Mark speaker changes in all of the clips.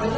Speaker 1: Good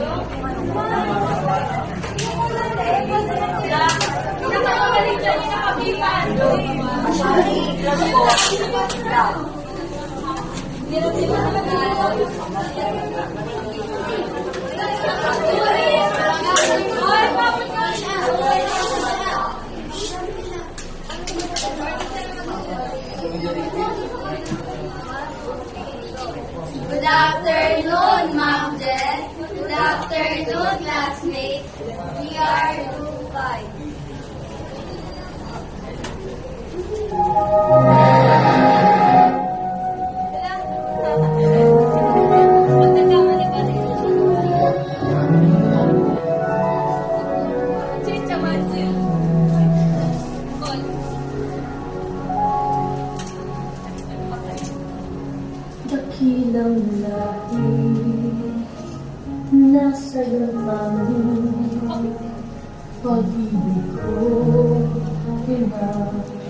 Speaker 1: afternoon, Ma'am Jen. Good afternoon, classmates. We are Group 5.
Speaker 2: Dakilang lahi nasa amin, pag-ibig ko pinabayan.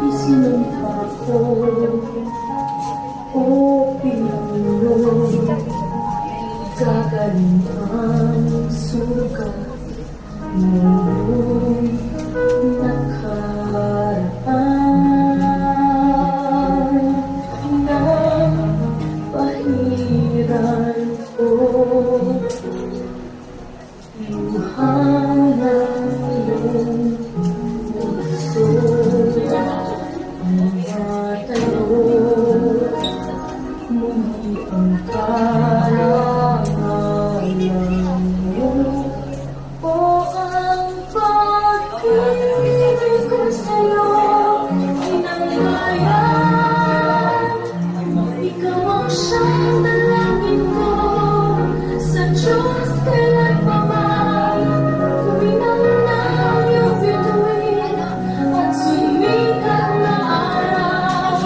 Speaker 2: Isinumpa ko o pinulong gagaling ang sugat noong nakaraan. Pahiran ko luhang ng iyong puso, matayo muli ang karangalan mo o ang pag-ibig ko sa'yo inanglayan. Ikaw ang siyang dalangin ko sa Diyos kailan pa man. Kuminang na iyong bituin at sumikat na araw.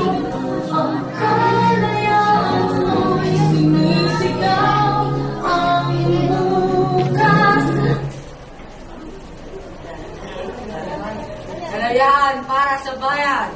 Speaker 2: Ang kalayaan mo'y sinisigaw ang bukas.
Speaker 3: Kalayaan para sa bayan!